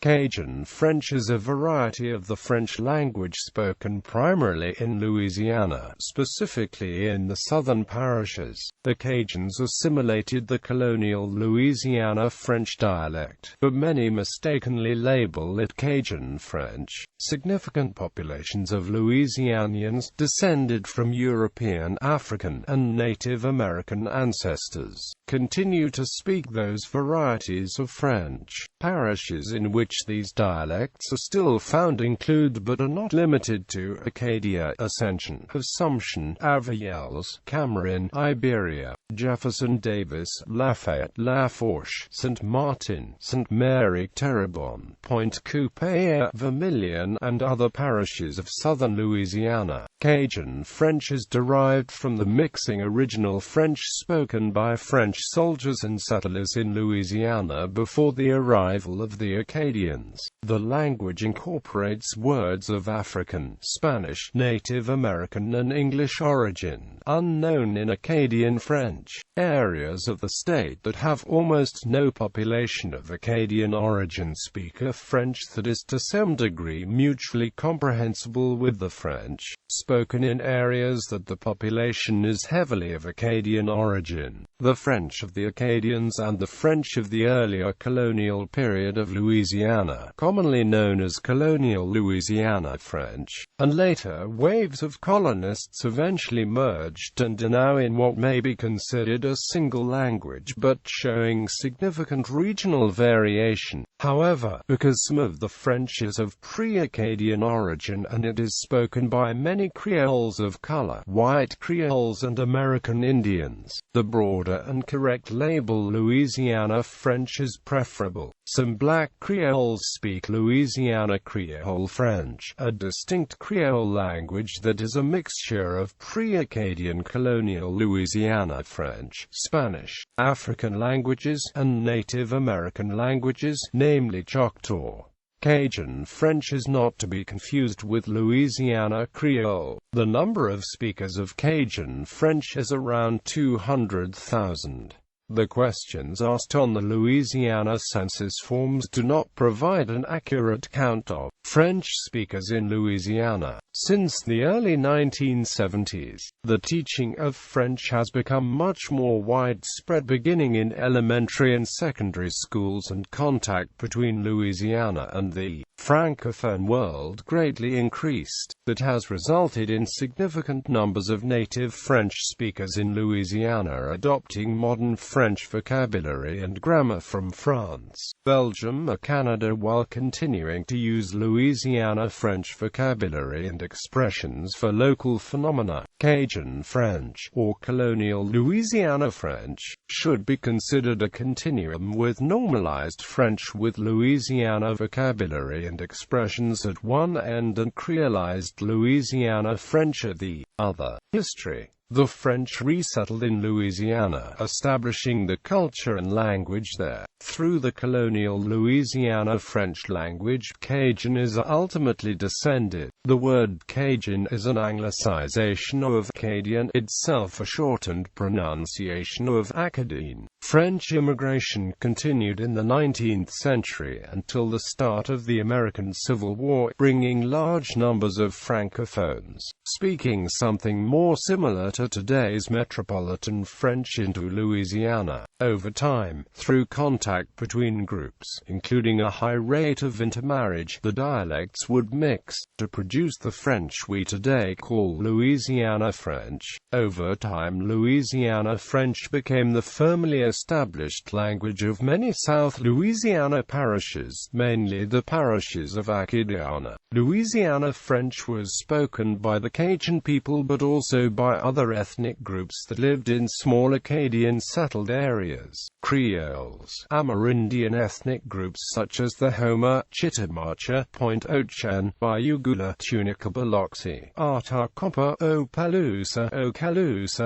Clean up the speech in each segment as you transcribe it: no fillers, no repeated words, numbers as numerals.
Cajun French is a variety of the French language spoken primarily in Louisiana, specifically in the southern parishes. The Cajuns assimilated the Colonial Louisiana French dialect, but many mistakenly label it Cajun French. Significant populations of Louisianians descended from European, African, and Native American ancestors continue to speak those varieties of French. Parishes in which these dialects are still found include but are not limited to Acadia, Ascension, Assumption, Avoyelles, Angr, Iberia, Jefferson Davis, Lafayette, Lafourche, St. Martin, St. Mary, Terrebonne, Pointe Coupée, Vermilion, and other parishes of southern Louisiana. Cajun French is derived from the mixing original French spoken by French soldiers and settlers in Louisiana before the arrival of the Acadians. The language incorporates words of African, Spanish, Native American and English origin, unknown in Acadian French. Areas of the state that have almost no population of Acadian origin speak a French that is to some degree mutually comprehensible with the French spoken in areas that the population is heavily of Acadian origin. The French of the Acadians and the French of the earlier colonial period of Louisiana, commonly known as Colonial Louisiana French, and later waves of colonists eventually merged and are now in what may be considered a single language but showing significant regional variation. However, because some of the French is of pre-Acadian origin and it is spoken by many Creoles of color, white Creoles and American Indians, the broader and correct label Louisiana French is preferable. Some black Creoles speak Louisiana Creole French, a distinct Creole language that is a mixture of pre-Acadian colonial Louisiana French, Spanish, African languages, and Native American languages, namely Choctaw. Cajun French is not to be confused with Louisiana Creole. The number of speakers of Cajun French is around 200,000. The questions asked on the Louisiana census forms do not provide an accurate count of French speakers in Louisiana. Since the early 1970s, the teaching of French has become much more widespread beginning in elementary and secondary schools, and contact between Louisiana and the Francophone world greatly increased. That has resulted in significant numbers of native French speakers in Louisiana adopting modern French vocabulary and grammar from France, Belgium or Canada while continuing to use Louisiana French vocabulary and expressions for local phenomena. Cajun French, or Colonial Louisiana French, should be considered a continuum with normalized French with Louisiana vocabulary and expressions at one end and creolized Louisiana French at the other. History. The French resettled in Louisiana, establishing the culture and language there. Through the colonial Louisiana French language, Cajun is ultimately descended. The word Cajun is an anglicization of Acadian, itself a shortened pronunciation of Acadian. French immigration continued in the 19th century until the start of the American Civil War, bringing large numbers of Francophones, speaking something more similar to today's metropolitan French into Louisiana. Over time, through contact between groups, including a high rate of intermarriage, the dialects would mix to produce the French we today call Louisiana French. Over time, Louisiana French became the firmly established language of many South Louisiana parishes, mainly the parishes of Acadia. Louisiana French was spoken by the Cajun people but also by other ethnic groups that lived in small Acadian settled areas. Creoles, Amerindian ethnic groups such as the Houma, Chitimacha, Pointe-au-Chen, Bayugula, Tunica Biloxi, Artacopa, Opelousas,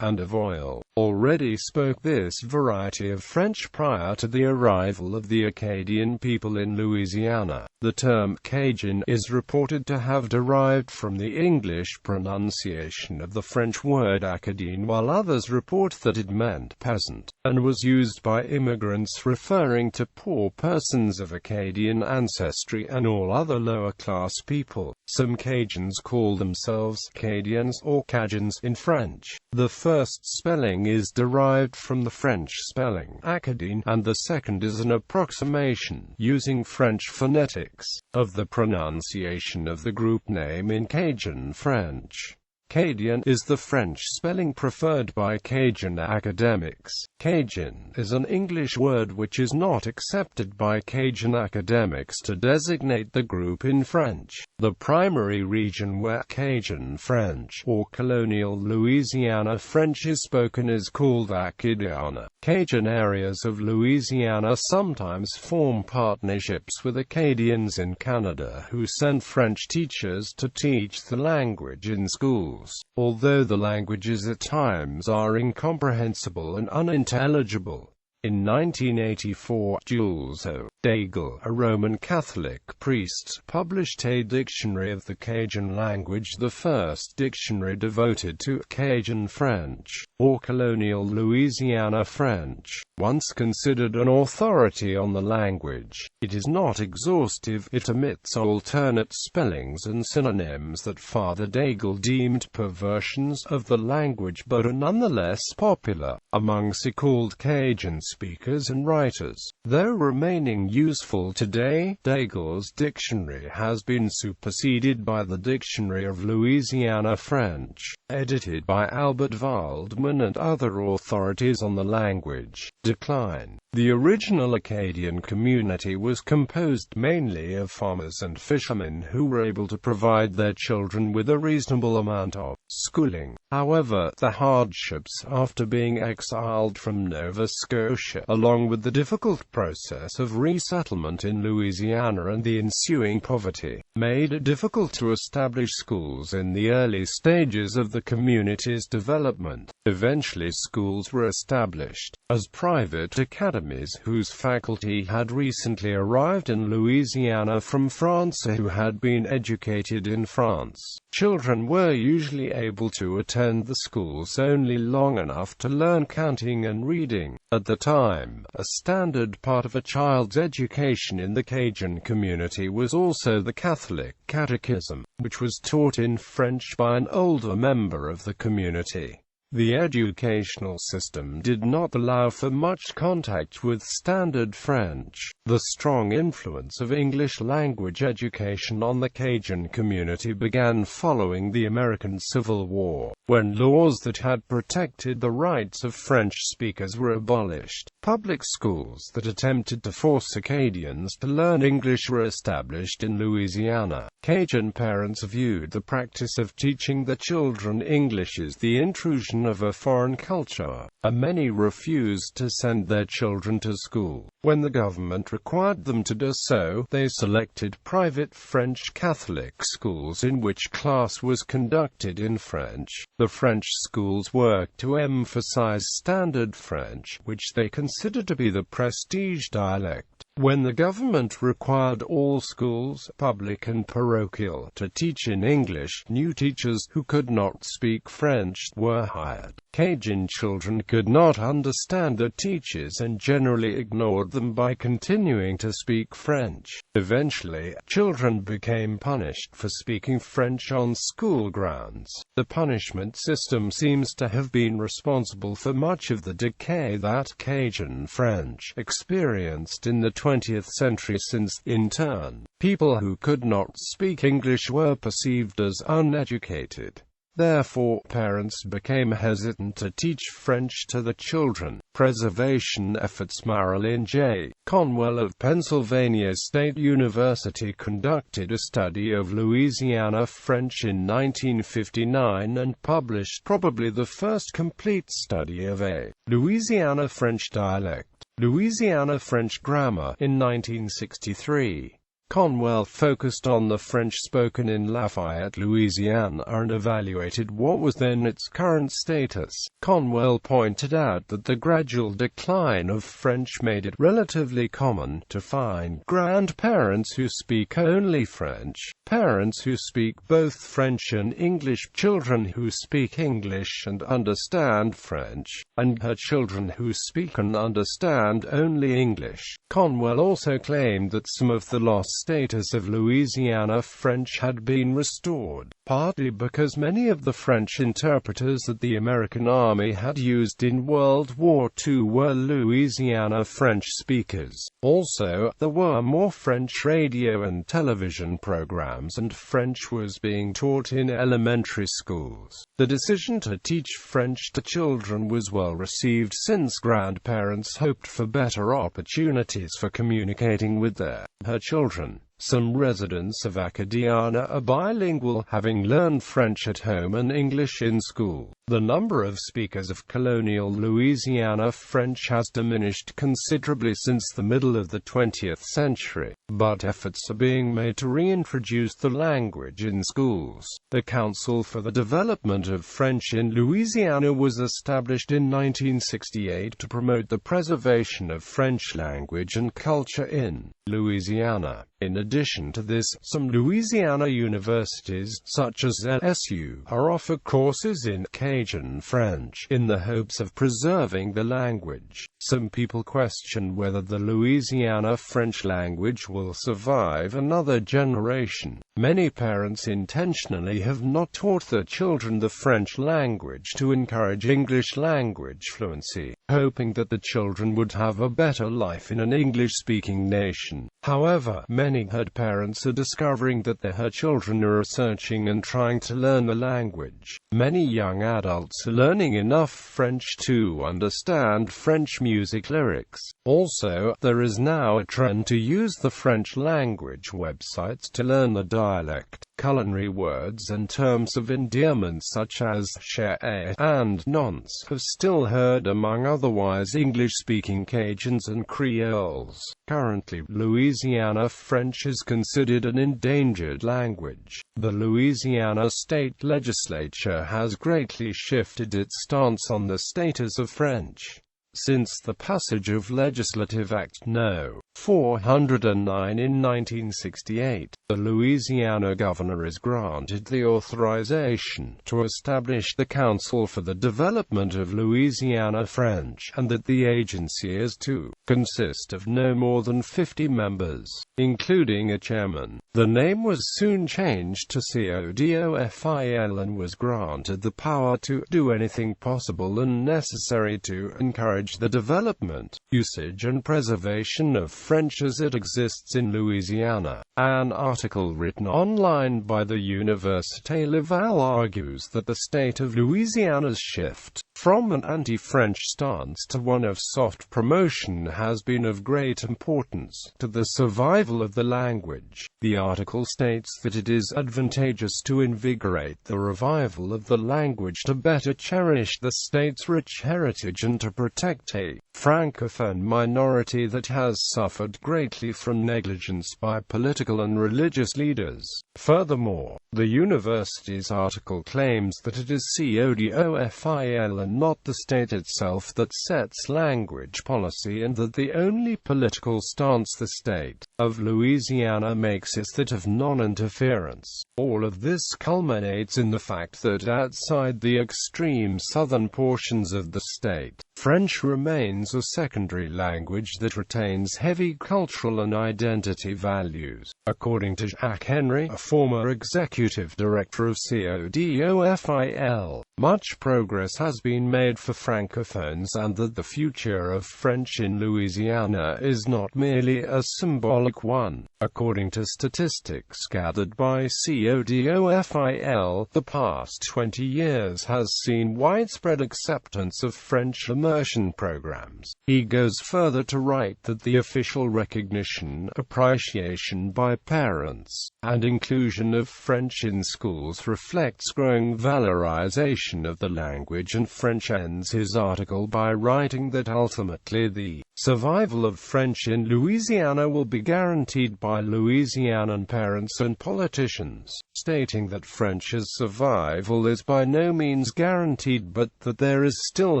and Avoyelles. already spoke this variety of French prior to the arrival of the Acadian people in Louisiana. The term Cajun is reported to have derived from the English pronunciation of the French word Acadien, while others report that it meant peasant, and was used by immigrants referring to poor persons of Acadian ancestry and all other lower-class people. Some Cajuns call themselves Acadians or Cajuns in French. The first spelling is derived from the French spelling Acadien, and the second is an approximation, using French phonetics, of the pronunciation of the group name in Cajun French. Cajun is the French spelling preferred by Cajun academics. Cajun is an English word which is not accepted by Cajun academics to designate the group in French. The primary region where Cajun French, or Colonial Louisiana French, is spoken is called Acadia. Cajun areas of Louisiana sometimes form partnerships with Acadians in Canada who send French teachers to teach the language in schools. Although the languages at times are incomprehensible and unintelligible. In 1984, Jules O. Daigle, a Roman Catholic priest, published a dictionary of the Cajun language, the first dictionary devoted to Cajun French, or Colonial Louisiana French. Once considered an authority on the language, it is not exhaustive. It omits alternate spellings and synonyms that Father Daigle deemed perversions of the language but are nonetheless popular among so-called Cajun speakers and writers. Though remaining useful today, Daigle's dictionary has been superseded by the Dictionary of Louisiana French, edited by Albert Waldman and other authorities on the language. Decline. The original Acadian community was composed mainly of farmers and fishermen who were able to provide their children with a reasonable amount of schooling. However, the hardships after being exiled from Nova Scotia, along with the difficult process of resettlement in Louisiana and the ensuing poverty, made it difficult to establish schools in the early stages of the community's development. Eventually schools were established as private academies whose faculty had recently arrived in Louisiana from France who had been educated in France. Children were usually able to attend the schools only long enough to learn counting and reading. At the time, a standard part of a child's education in the Cajun community was also the Catholic Catechism, which was taught in French by an older member of the community. The educational system did not allow for much contact with Standard French. The strong influence of English language education on the Cajun community began following the American Civil War, when laws that had protected the rights of French speakers were abolished. Public schools that attempted to force Acadians to learn English were established in Louisiana. Cajun parents viewed the practice of teaching their children English as the intrusion of a foreign culture, and many refused to send their children to school. When the government required them to do so, they selected private French Catholic schools in which class was conducted in French. The French schools worked to emphasize Standard French, which they considered to be the prestige dialect. When the government required all schools, public and parochial, to teach in English, new teachers who could not speak French were hired. Cajun children could not understand their teachers and generally ignored them by continuing to speak French. Eventually, children became punished for speaking French on school grounds. The punishment system seems to have been responsible for much of the decay that Cajun French experienced in the 20th century since, in turn, people who could not speak English were perceived as uneducated. Therefore, parents became hesitant to teach French to the children. Preservation efforts. Marilyn J. Conwell of Pennsylvania State University conducted a study of Louisiana French in 1959 and published probably the first complete study of a Louisiana French dialect, Louisiana French grammar, in 1963. Conwell focused on the French spoken in Lafayette, Louisiana, and evaluated what was then its current status. Conwell pointed out that the gradual decline of French made it relatively common to find grandparents who speak only French, parents who speak both French and English, children who speak English and understand French, and her children who speak and understand only English. Conwell also claimed that some of the lost status of Louisiana French had been restored, partly because many of the French interpreters that the American Army had used in World War II were Louisiana French speakers. Also, there were more French radio and television programs, and French was being taught in elementary schools. The decision to teach French to children was well received since grandparents hoped for better opportunities for communicating with her children. Some residents of Acadia are bilingual, having learned French at home and English in school. The number of speakers of Colonial Louisiana French has diminished considerably since the middle of the 20th century, but efforts are being made to reintroduce the language in schools. The Council for the Development of French in Louisiana was established in 1968 to promote the preservation of French language and culture in Louisiana. In addition to this, some Louisiana universities, such as LSU, offer courses in Cajun French, in the hopes of preserving the language. Some people question whether the Louisiana French language will survive another generation. Many parents intentionally have not taught their children the French language to encourage English language fluency, hoping that the children would have a better life in an English-speaking nation. However, many herd parents are discovering that their children are researching and trying to learn the language. Many young adults are learning enough French to understand French music lyrics. Also, there is now a trend to use the French language websites to learn the dialect, culinary words and terms of endearment such as cher and nonce have still heard among otherwise English-speaking Cajuns and Creoles. Currently, Louisiana French is considered an endangered language. The Louisiana state legislature has greatly shifted its stance on the status of French. Since the passage of Legislative Act No. 409 in 1968, the Louisiana governor is granted the authorization to establish the Council for the Development of Louisiana French, and that the agency is to consist of no more than 50 members, including a chairman. The name was soon changed to CODOFIL and was granted the power to do anything possible and necessary to encourage the development, usage and preservation of French as it exists in Louisiana. An article written online by the Université Laval argues that the state of Louisiana's shift from an anti-French stance to one of soft promotion has been of great importance to the survival of the language. The article states that it is advantageous to invigorate the revival of the language to better cherish the state's rich heritage and to protect a francophone minority that has suffered greatly from negligence by political and religious leaders. Furthermore, the university's article claims that it is CODOFIL and not the state itself that sets language policy, and that the only political stance the state of Louisiana makes is that of non-interference. All of this culminates in the fact that outside the extreme southern portions of the state, French remains a secondary language that retains heavy cultural and identity values. According to Jacques Henry, a former executive director of CODOFIL, much progress has been made for Francophones and that the future of French in Louisiana is not merely a symbolic one. According to statistics gathered by CODOFIL, the past 20 years has seen widespread acceptance of French emerge immersion programs. He goes further to write that the official recognition, appreciation by parents, and inclusion of French in schools reflects growing valorization of the language, and French ends his article by writing that ultimately the survival of French in Louisiana will be guaranteed by Louisianan parents and politicians, stating that French's survival is by no means guaranteed but that there is still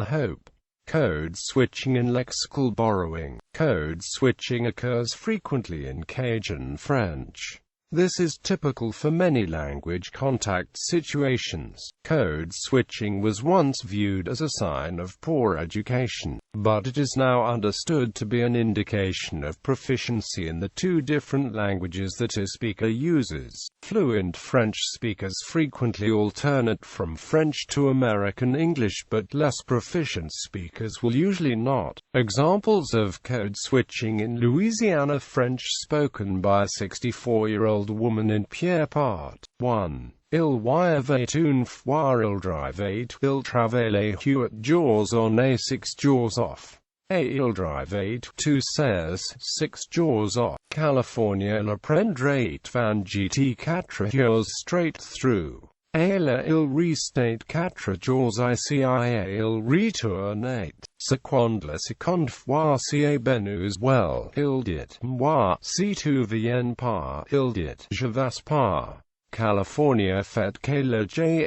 hope. Code switching and lexical borrowing. Code switching occurs frequently in Cajun French. This is typical for many language contact situations. Code switching was once viewed as a sign of poor education, but it is now understood to be an indication of proficiency in the two different languages that a speaker uses. Fluent French speakers frequently alternate from French to American English, but less proficient speakers will usually not. Examples of code switching in Louisiana French spoken by a 64-year-old woman in Pierre Part. 1. Il y avait une fois il drivait, il travaillait 8 jours on et 6 jours off. Et il drivait 2 16, 6 jours off. California il apprendrait 24 jours straight through. Et là il restait 4 jours ici et il retournait. La seconde fois c'est benus well, il dit, moi, si tu viens pas, il dit, je vais pas. California fait que le gai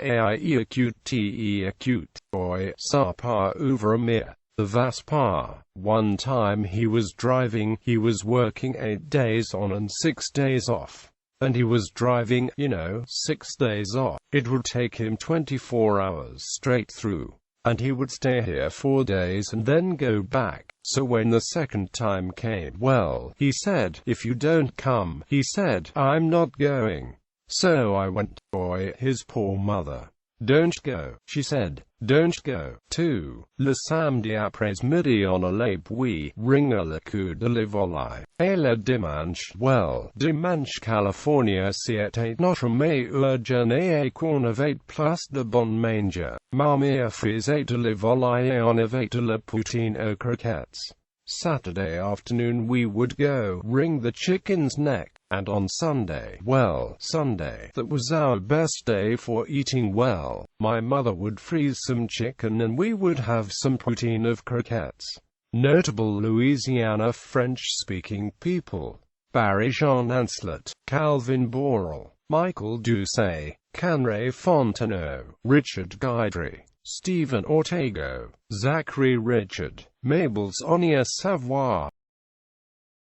acute, oi, ça pas ouvrir. The vas pas. One time he was driving, he was working 8 days on and 6 days off. And he was driving, 6 days off. It would take him 24 hours straight through. And he would stay here 4 days and then go back. So when the second time came, well, he said, if you don't come, he said, I'm not going. So I went. Boy, his poor mother. Don't go, she said. Don't go. 2. Le samedi après-midi on allait puis ringer le coup de la volaille. Et le dimanche, well, dimanche California c'était notre meilleure journée et qu'on avait place de bon manger. Ma mère faisait de la volaille et on avait de la poutine aux croquettes. Saturday afternoon we would go wring the chicken's neck. And on Sunday, well, Sunday, that was our best day for eating well. My mother would freeze some chicken and we would have some poutine of croquettes. Notable Louisiana French-speaking people: Barry Jean Ancelet, Calvin Borel, Michael Doucet, Canray Fontenot, Richard Guidry, Stephen Ortego, Zachary Richard, Mabel's Onia Savoie.